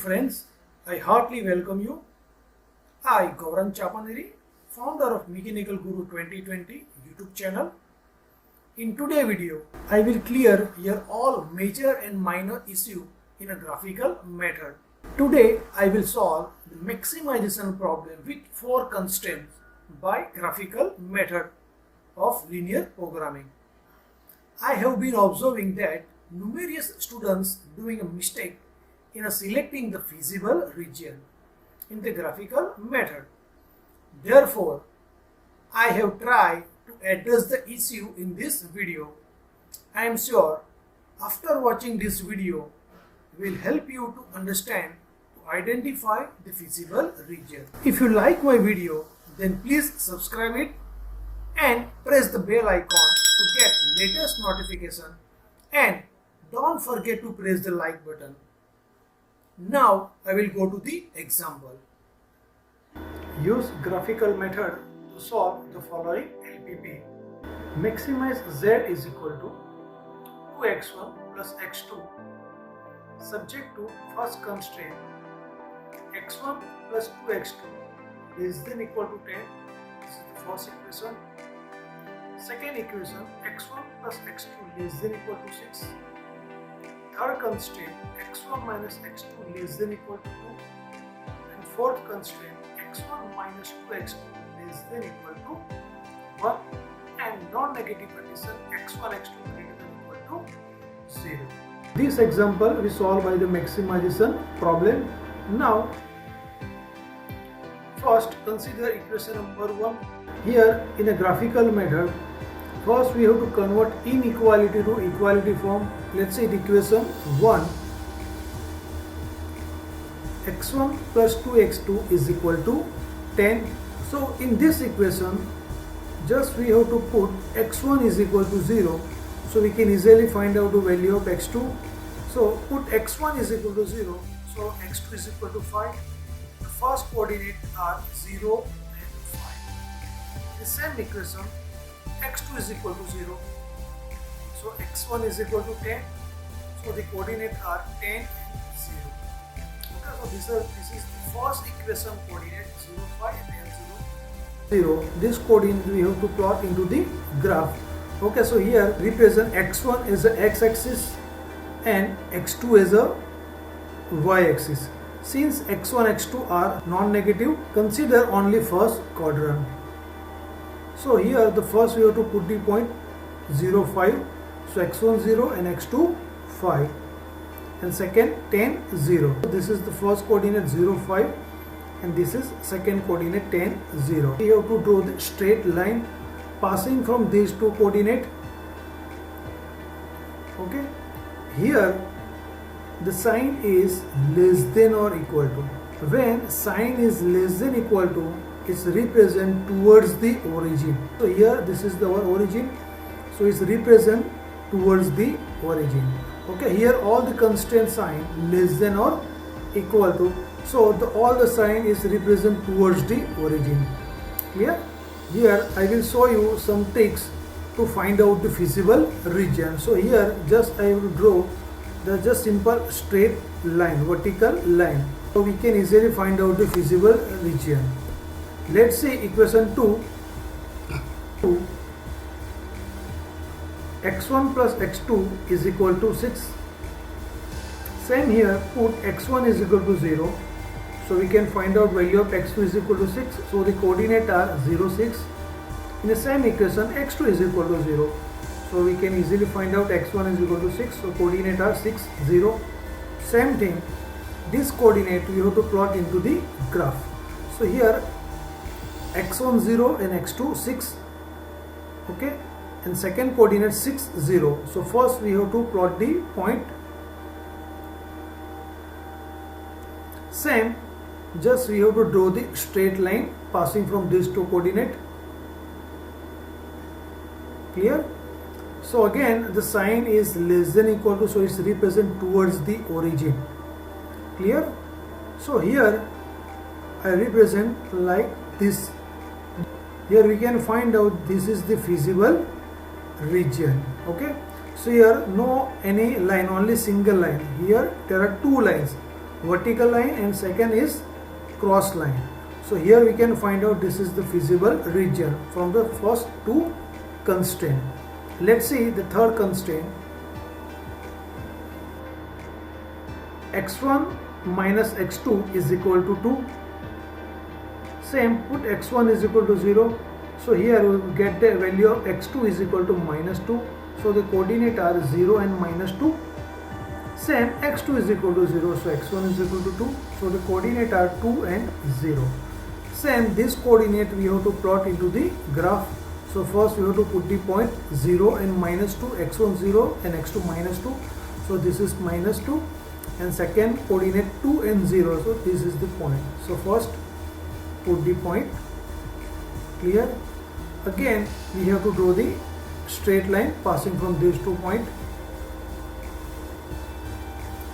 friends, I heartily welcome you. I, Gaurang Chapaneri, founder of Mechanical Guru 2020 YouTube channel. In today's video, I will clear your all major and minor issue in a graphical method. Today, I will solve the maximization problem with 4 constraints by graphical method of linear programming. I have been observing that numerous students doing a mistake in selecting the feasible region in the graphical method. Therefore, I have tried to address the issue in this video. I am sure after watching this video will help you to understand to identify the feasible region. If you like my video, then please subscribe it and press the bell icon to get latest notification, and don't forget to press the like button. Now I will go to the example. Use graphical method to solve the following LPP. Maximize z is equal to 2x1 plus x2 subject to first constraint x1 plus 2x2 less than equal to 10. This is the first equation. Second equation, x1 plus x2 less than equal to 6. Third constraint, x1 minus x2 less than equal to 2. And fourth constraint, x1 minus 2x2 less than equal to 1. And non-negative condition, x1, x2 greater than equal to 0. This example we solve by the maximization problem. Now, first consider equation number 1. Here in a graphical method, first we have to convert inequality to equality form. Let's say the equation 1, x1 plus 2x2 is equal to 10. So in this equation, just we have to put x1 is equal to 0. So we can easily find out the value of x2. So put x1 is equal to 0. So x2 is equal to 5. The first coordinate are 0 and 5. The same equation, x2 is equal to 0. So x1 is equal to 10. So the coordinates are 10 and 0. Okay, so this is the first equation coordinate 0, 5 and 0, 0. This coordinate we have to plot into the graph. Okay, so here represent x1 as a x-axis and x2 as a y-axis. Since x1, x2 are non-negative, consider only first quadrant. So here the first we have to put the point 0, 5. So x1 0 and x2 5. And second 10, 0. This is the first coordinate 0, 5. And this is second coordinate 10, 0. We have to draw the straight line passing from these two coordinates. Okay. Here the sign is less than or equal to. When sign is less than equal to, it's represent towards the origin. So here this is our origin. So it's represent towards the origin. Okay, here all the constraint sign less than or equal to. So all the sign is represent towards the origin. Clear? Here I will show you some tricks to find out the feasible region. So here just I will draw the just simple straight line, vertical line. So we can easily find out the feasible region. Let's say equation 2, x1 plus x2 is equal to 6. Same here, put x1 is equal to 0. So we can find out value of x2 is equal to 6. So the coordinate are 0, 6. In the same equation, x2 is equal to 0. So we can easily find out x1 is equal to 6. So coordinate are 6, 0. Same thing, this coordinate we have to plot into the graph. So here x1 0 and x2 6. Okay, and second coordinate 6, 0. So first we have to plot the point. Same, just we have to draw the straight line passing from these two coordinates. Clear? So again the sign is less than equal to, so it's represent towards the origin. Clear? So here I represent like this. Here we can find out this is the feasible region. Okay, so here no any line, only single line. Here there are two lines. vertical line and second is cross line. So here we can find out this is the feasible region from the first two constraint. Let's see the third constraint. x1 minus x2 is equal to 2. Same, put x1 is equal to 0. So here we will get the value of x2 is equal to minus 2. So the coordinate are 0 and minus 2. Same, x2 is equal to 0. So x1 is equal to 2. So the coordinate are 2 and 0. Same, this coordinate we have to plot into the graph. So first we have to put the point 0 and minus 2, x1 0 and x2 minus 2. So this is minus 2. And second coordinate 2 and 0. So this is the point. So first put the point. Clear? Again we have to draw the straight line passing from these 2 points.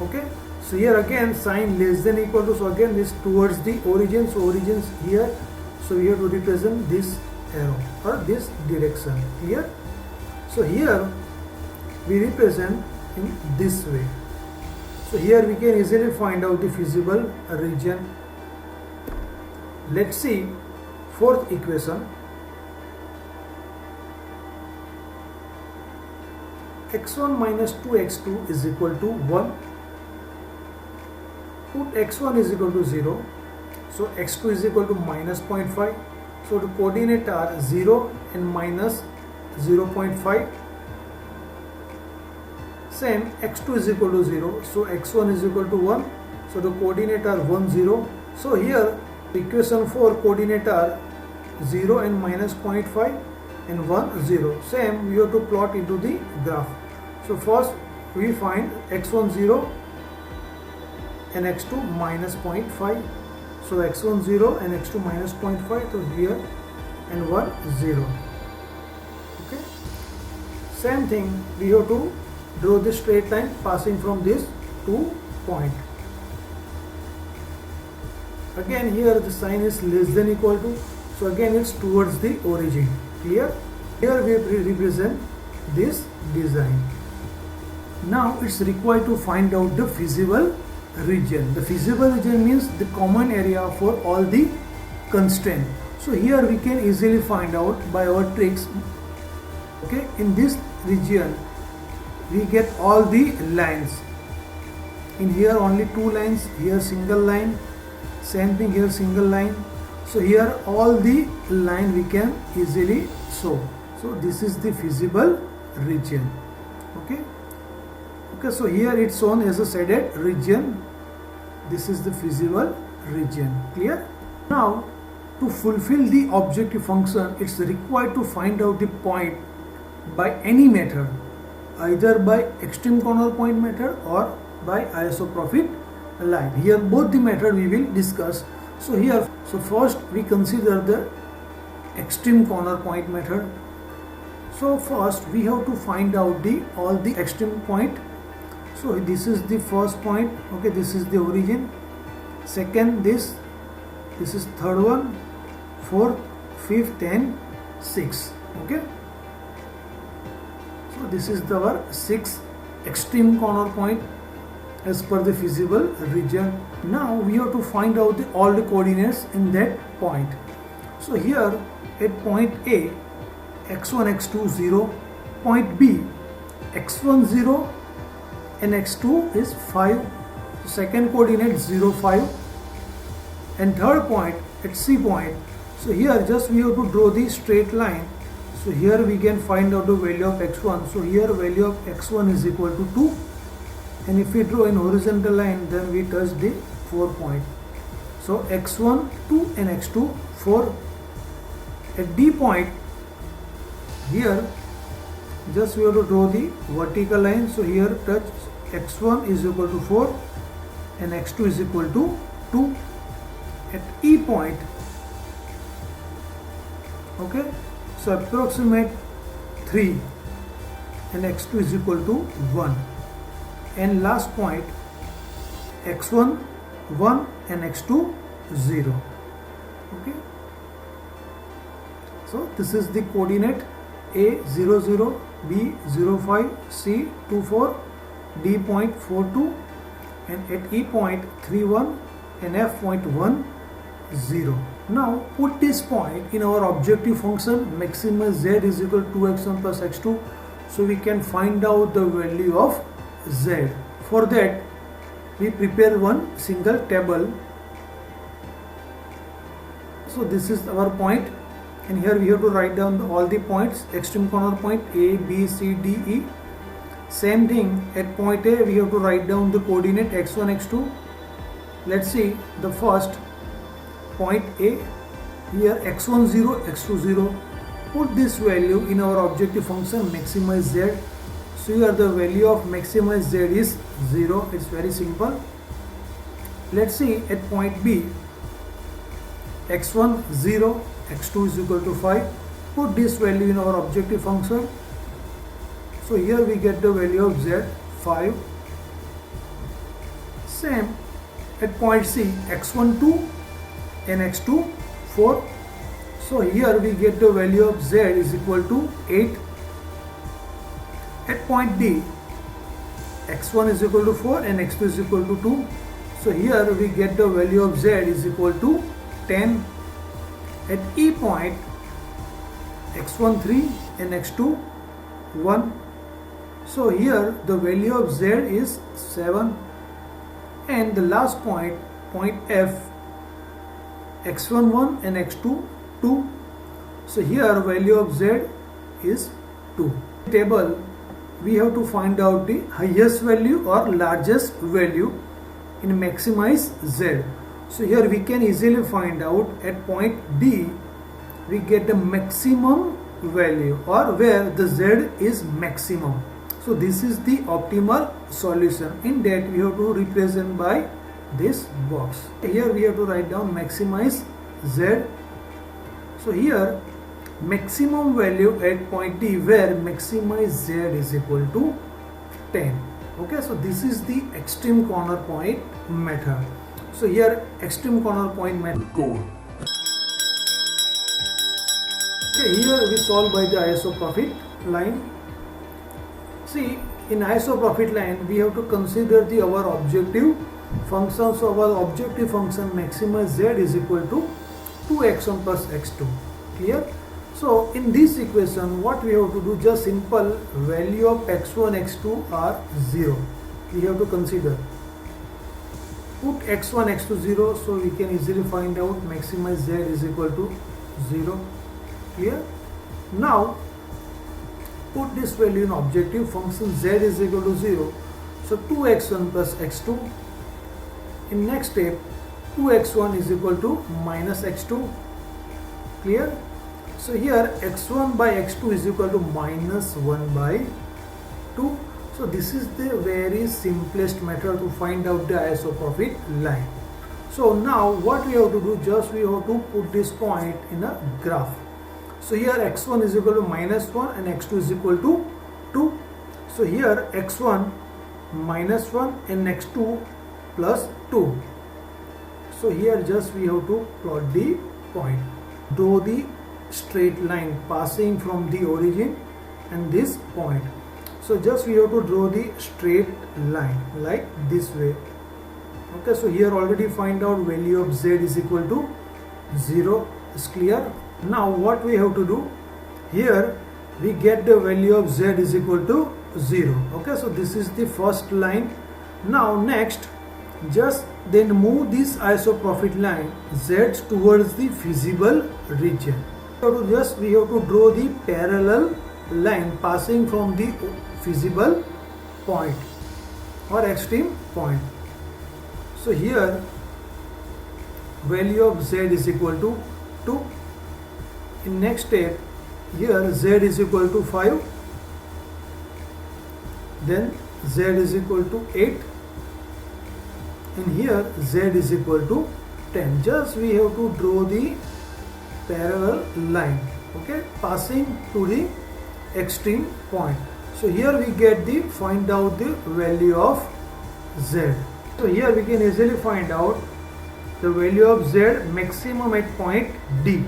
Okay, so here again sign less than equal to, so again this towards the origin, so origins here, so we have to represent this arrow or this direction. Clear? So here we represent in this way. So here we can easily find out the feasible region. Let's see fourth equation. x1 minus 2x2 is equal to 1. Put x1 is equal to 0. So x2 is equal to minus 0.5. So the coordinate are 0 and minus 0.5. Same, x2 is equal to 0. So x1 is equal to 1. So the coordinate are 1, 0. So here equation 4 coordinate are 0 and minus 0.5 and 1, 0. Same, we have to plot into the graph. So first we find x1 0 and x2 minus 0.5. So x1 0 and x2 minus 0.5. So here and 1, 0. Okay. Same thing, we have to draw the straight line passing from this 2 point. Again here the sign is less than equal to, so again it's towards the origin. Clear? Here we represent this design. Now it's required to find out the feasible region. The feasible region means the common area for all the constraints. So here we can easily find out by our tricks. Okay, in this region we get all the lines. In here only 2 lines, here single line, same thing here single line. So here all the line we can easily show. So this is the feasible region. Okay. Okay, so here it's shown as a shaded region. This is the feasible region. Clear? Now to fulfill the objective function, it's required to find out the point by any method, either by extreme corner point method or by isopropyl line. Here both the method we will discuss. So here, so first we consider the extreme corner point method. So first we have to find out all the extreme point. So this is the first point. Okay, this is the origin. Second this is third one, fourth, fifth and sixth. Okay. So this is our 6th extreme corner point as per the feasible region. Now we have to find out all the coordinates in that point. So here at point A, x1, x2 0, point B, x1 0 and x2 is 5. So second coordinate 0, 5, and third point at C point. So here just we have to draw the straight line. So here we can find out the value of x1. So here value of x1 is equal to 2, and if we draw an horizontal line, then we touch the 4 point. So x1, 2 and x2, 4. At D point, here just we have to draw the vertical line. So here touch x1 is equal to 4 and x2 is equal to 2. At E point, okay, so approximate 3 and x2 is equal to 1. And last point, x1 1 and x2 0. Okay, so this is the coordinate A 0 0, B 0 5, C 2 4, D point 4 2, and at E point 3,1 and F point 1, 0. Now put this point in our objective function maxima z is equal to 2x1 plus x2, so we can find out the value of z. For that we prepare one single table. So this is our point, and here we have to write down all the points, extreme corner point A, B, C, D, E. Same thing at point A, we have to write down the coordinate x1, x2. Let's see the first point A. Here x1 0, x2 0. Put this value in our objective function maximize z. So here the value of maximize z is 0. It's very simple. Let's see at point B. x1 0, x2 is equal to 5. Put this value in our objective function. So here we get the value of z 5. Same at point C, x1 2 and x2 4. So here we get the value of z is equal to 8. At point D, x1 is equal to 4 and x2 is equal to 2. So here we get the value of z is equal to 10. At E point, x1 3 and x2 1. So here the value of z is 7. And the last point, point F, x1 1 and x2 2. So here value of z is 2. Table, we have to find out the highest value or largest value in maximize z. So here we can easily find out at point D we get the maximum value, or where the z is maximum. So this is the optimal solution. In that we have to represent by this box. Here we have to write down maximize z. So here maximum value at point D where maximize z is equal to 10. Okay, so this is the extreme corner point method. So here extreme corner point method. Okay, here we solve by the isopropyl line. See, in isopropyl line we have to consider our objective function. So our objective function maximize z is equal to 2x1 plus x2. Clear? So in this equation what we have to do, just simple value of x1 x2 are 0. We have to consider. Put x1 x2 0, so we can easily find out maximize z is equal to 0. Clear? Now put this value in objective function z is equal to 0. So 2x1 plus x2. In next step 2x1 is equal to minus x2. Clear? So here x1 by x2 is equal to minus 1 by 2. So this is the very simplest method to find out the isopropyl line. So now what we have to do, just we have to put this point in a graph. So here x1 is equal to minus 1 and x2 is equal to 2. So here x1 minus 1 and x2 plus 2. So here just we have to plot the point. Draw the straight line passing from the origin and this point. So just we have to draw the straight line like this way. Okay, so here already find out value of z is equal to 0. Is clear? Now what we have to do, here we get the value of z is equal to 0. Okay, so this is the first line. Now next, just then move this isopropyl line z towards the feasible region. So just we have to draw the parallel line passing from the feasible point or extreme point. So here value of z is equal to 2. In next step, here z is equal to 5, then z is equal to 8, and here z is equal to 10. Just we have to draw the parallel line, okay, passing to the extreme point. So here we get the find out the value of z. So here we can easily find out the value of z maximum at point D.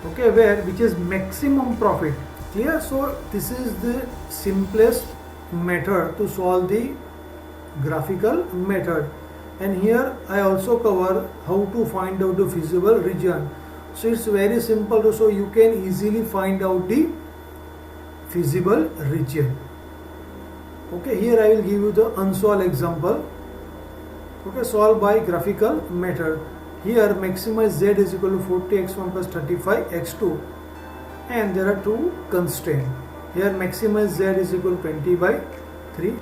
Okay, which is maximum profit. Clear? So this is the simplest method to solve the graphical method, and here I also cover how to find out the feasible region. So it's very simple, so you can easily find out the feasible region. Okay, here I will give you the unsolved example. Okay, solve by graphical method. Here maximize z is equal to 40x1 plus 35x2, and there are two constraints. Here maximize z is equal to 20 by 3.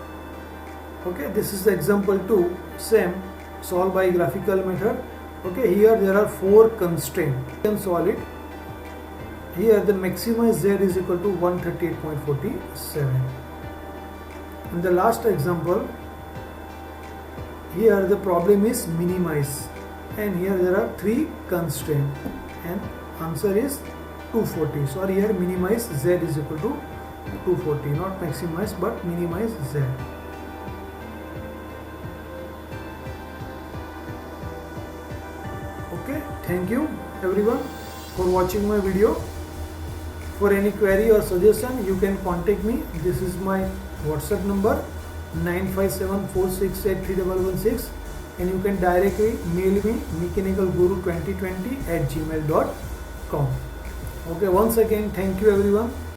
Okay, this is the example 2, same, solve by graphical method. Okay, here there are 4 constraints. You can solve it. Here the maximize z is equal to 138.47. In the last example, here the problem is minimize, and here there are 3 constraints, and answer is 240. So here minimize z is equal to 240, not maximize but minimize z. Okay, thank you everyone for watching my video. For any query or suggestion, you can contact me. This is my WhatsApp number 9574683116, and you can directly mail me mechanicalguru2020@gmail.com. Okay, once again, thank you everyone.